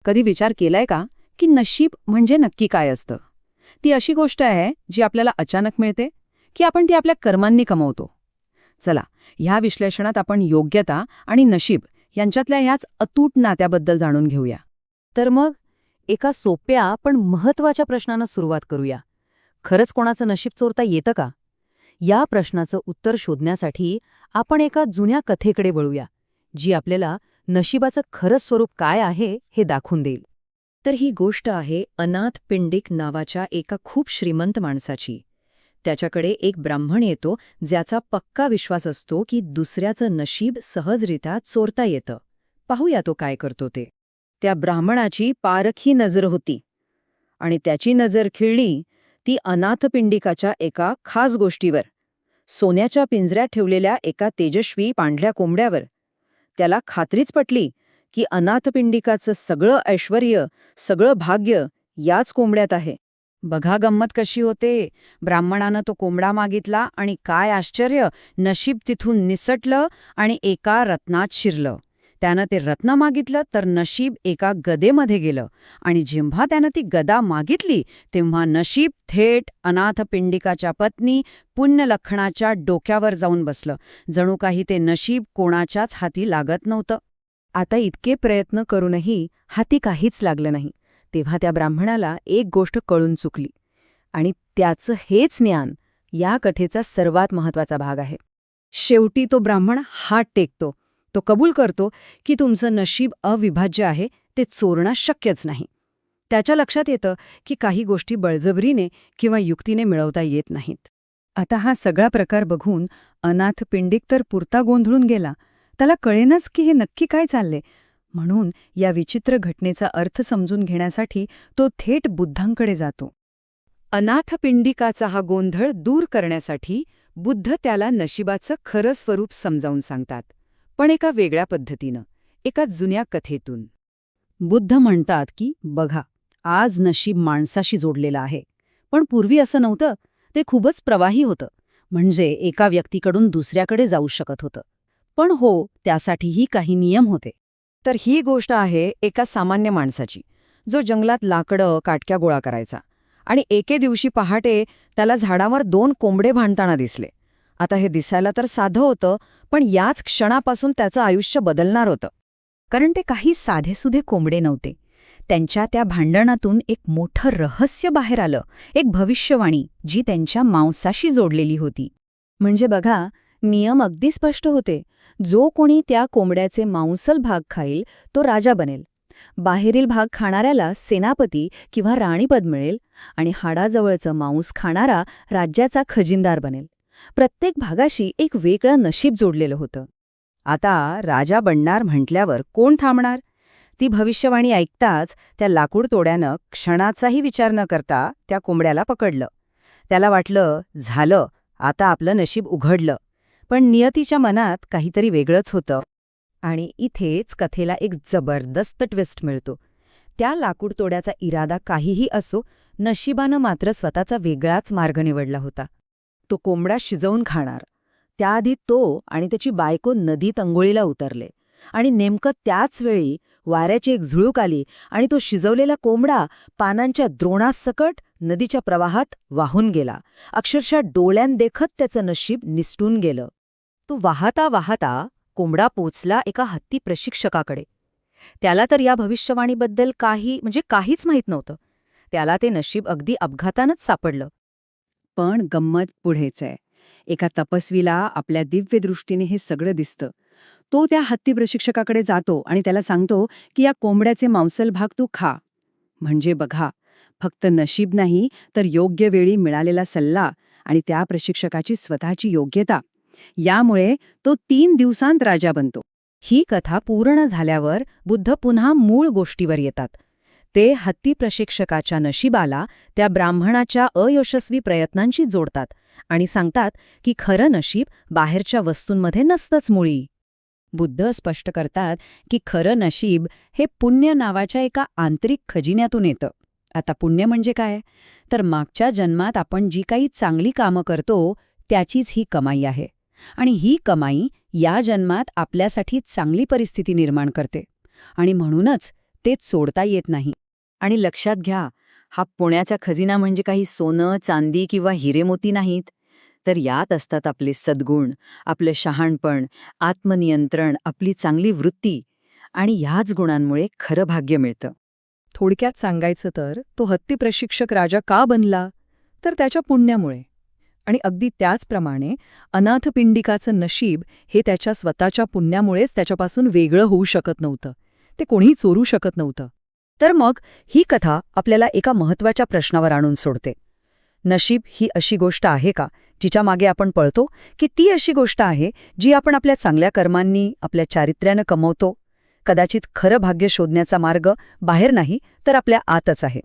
कधी विचार केलाय का की नशीब म्हणजे नक्की काय असतं? ती अशी गोष्ट आहे जी आपल्याला अचानक मिळते की आपण ती आपल्या कर्मांनी कमवतो? चला, ह्या विश्लेषणात आपण योग्यता आणि नशीब यांच्यातल्या ह्याच अतूट नात्याबद्दल जाणून घेऊया. तर मग एका सोप्या पण महत्वाच्या प्रश्नानं सुरुवात करूया. खरंच कोणाचं नशीब चोरता येतं का? या प्रश्नाचं उत्तर शोधण्यासाठी आपण एका जुन्या कथेकडे वळूया, जी आपल्याला नशिबाचं खरं स्वरूप काय आहे हे दाखवून देईल. तर ही गोष्ट आहे अनाथ पिंडिक नावाच्या एका खूप श्रीमंत माणसाची. त्याच्याकडे एक ब्राह्मण येतो ज्याचा पक्का विश्वास असतो की दुसऱ्याचं नशीब सहजरित्या चोरता येतं. पाहूया तो काय करतो ते. त्या ब्राह्मणाची पारखी नजर होती आणि त्याची नजर खिळली ती अनाथपिंडिकाच्या एका खास गोष्टीवर, सोन्याच्या पिंजऱ्यात ठेवलेल्या एका तेजस्वी पांढऱ्या कोंबड्यावर. त्याला खात्रीच पटली की अनाथपिंडिकाचं सगळं ऐश्वर्य, सगळं भाग्य याच कोंबड्यात आहे. बघा गंमत कशी होते. ब्राह्मणानं तो कोंबडा मागितला आणि काय आश्चर्य, नशीब तिथून निसटलं आणि एका रत्नात शिरलं. त्यानं ते रत्न मागितलं तर नशीब एका गदेमध्ये गेलं आणि जेव्हा त्यानं ती गदा मागितली तेव्हा नशीब थेट अनाथपिंडिकाच्या पत्नी पुण्यलखणाच्या डोक्यावर जाऊन बसलं. जणू काही ते नशीब कोणाच्याच हाती लागत नव्हतं. आता इतके प्रयत्न करूनही हाती काहीच लागलं नाही. तेव्हा त्या ब्राह्मणाला एक गोष्ट कळून चुकली, आणि त्याचं हेच ज्ञान या कथेचा सर्वात महत्वाचा भाग आहे. शेवटी तो ब्राह्मण हात टेकतो. तो कबूल करतो की तुमचं नशीब अविभाज्य आहे, ते चोरणं शक्यच नाही. त्याच्या लक्षात येतं की काही गोष्टी बळजबरीने किंवा युक्तीने मिळवता येत नाहीत. आता हा सगळा प्रकार बघून अनाथपिंडिक तर पुरता गोंधळून गेला. त्याला कळेनच की हे नक्की काय चालले. म्हणून या विचित्र घटनेचा अर्थ समजून घेण्यासाठी तो थेट बुद्धांकडे जातो. अनाथपिंडिकाचा हा गोंधळ दूर करण्यासाठी बुद्ध त्याला नशिबाचं खरं स्वरूप समजावून सांगतात, पण एका वेगळ्या पद्धतीनं, एका जुन्या कथेतून. बुद्ध म्हणतात की बघा, आज नशीब माणसाशी जोडलेलं आहे, पण पूर्वी असं नव्हतं. ते खूपच प्रवाही होतं. म्हणजे एका व्यक्तीकडून दुसऱ्याकडे जाऊ शकत होतं. पण हो, त्यासाठीही काही नियम होते. तर ही गोष्ट आहे एका सामान्य माणसाची, जो जंगलात लाकडं काटक्या गोळा करायचा, आणि एके दिवशी पहाटे त्याला झाडावर 2 कोंबडे भांडताना दिसले. आता हे दिसायला तर साधं होतं, पण याच क्षणापासून त्याचं आयुष्य बदलणार होतं. कारण ते काही साधेसुधे कोंबडे नव्हते. त्यांच्या त्या भांडणातून एक मोठं रहस्य बाहेर आलं, एक भविष्यवाणी जी त्यांच्या मांसाशी जोडलेली होती. म्हणजे बघा, नियम अगदी स्पष्ट होते. जो कोणी त्या कोंबड्याचे मांसल भाग खाईल तो राजा बनेल. बाहेरील भाग खाणाऱ्याला सेनापती किंवा राणीपद मिळेल आणि हाडाजवळचं मांस खाणारा राज्याचा खजिनदार बनेल. प्रत्येक भागाशी एक वेगळं नशीब जोडलेलं होतं. आता राजा बनणार म्हटल्यावर कोण थांबणार? ती भविष्यवाणी ऐकताच त्या लाकूड तोड्यानं क्षणाचाही विचार न करता त्या कोंबड्याला पकडलं. त्याला वाटलं, झालं, आता आपलं नशीब उघडलं. पण नियतीच्या मनात काहीतरी वेगळंच होतं. आणि इथेच कथेला एक जबरदस्त ट्विस्ट मिळतो. त्या लाकूड तोड्याचा इरादा काहीही असो, नशिबानं मात्र स्वतःचा वेगळाच मार्ग निवडला होता. तो कोंबडा शिजवून खाणार. त्याआधी तो आणि त्याची बायको नदीत अंघोळीला उतरले, आणि नेमकं त्याच वेळी वाऱ्याची एक झुळूक आली आणि तो शिजवलेला कोंबडा पानांच्या द्रोणासकट नदीच्या प्रवाहात वाहून गेला. अक्षरशः डोळ्यांदेखत त्याचं नशीब निसटून गेलं. तो वाहता वाहता कोंबडा पोचला एका हत्ती प्रशिक्षकाकडे. त्याला तर या भविष्यवाणीबद्दल काहीच माहीत नव्हतं. त्याला ते नशीब अगदी अपघातानंच सापडलं. पण गंमत पुढेच आहे. एका तपस्वीला आपल्या दिव्य दृष्टीने हे सगळं दिसतं. तो त्या हत्ती प्रशिक्षकाकडे जातो आणि त्याला सांगतो की या कोंबड्याचे मांसल भाग तू खा. म्हणजे बघा, फक्त नशीब नाही तर योग्य वेळी मिळालेला सल्ला आणि त्या प्रशिक्षकाची स्वतःची योग्यता, यामुळे तो 3 दिवसांत राजा बनतो. ही कथा पूर्ण झाल्यावर बुद्ध पुन्हा मूळ गोष्टीवर येतात. ते हत्ती प्रशिक्षकाच्या नशिबाला त्या ब्राह्मणाच्या अयशस्वी प्रयत्नांशी जोडतात आणि सांगतात की खरं नशीब बाहेरच्या वस्तूंमध्ये नसतंच मुळी. बुद्ध स्पष्ट करतात की खरं नशीब हे पुण्य नावाच्या एका आंतरिक खजिन्यातून येतं. आता पुण्य म्हणजे काय? तर मागच्या जन्मात आपण जी काही चांगली कामं करतो त्याचीच ही कमाई आहे. आणि ही कमाई या जन्मात आपल्यासाठी चांगली परिस्थिती निर्माण करते. आणि म्हणूनच ते सोडता येत नाही. आणि लक्षात घ्या, हा पुण्याचा खजिना म्हणजे काही सोनं, चांदी किंवा हिरेमोती नाहीत, तर यात असतात आपले सद्गुण, आपलं शहाणपण, आत्मनियंत्रण, आपली चांगली वृत्ती, आणि ह्याच गुणांमुळे खरं भाग्य मिळतं. थोडक्यात सांगायचं तर तो हत्ती प्रशिक्षक राजा का बनला? तर त्याच्या पुण्यामुळे. आणि अगदी त्याचप्रमाणे अनाथपिंडिकाचं नशीब हे त्याच्या स्वतःच्या पुण्यामुळेच त्याच्यापासून वेगळं होऊ शकत नव्हतं. ते कोणीही चोरू शकत नव्हतं. तर मग ही कथा आपल्याला एका महत्त्वाच्या प्रश्नावर आणून सोडते. नशीब ही अशी गोष्ट आहे का जिच्या मागे आपण पळतो, की ती अशी गोष्ट आहे जी आपण आपल्या चांगल्या कर्मांनी, आपल्या चारित्र्यानं कमवतो? कदाचित खरं भाग्य शोधण्याचा मार्ग बाहेर नाही, तर आपल्या आतच आहे.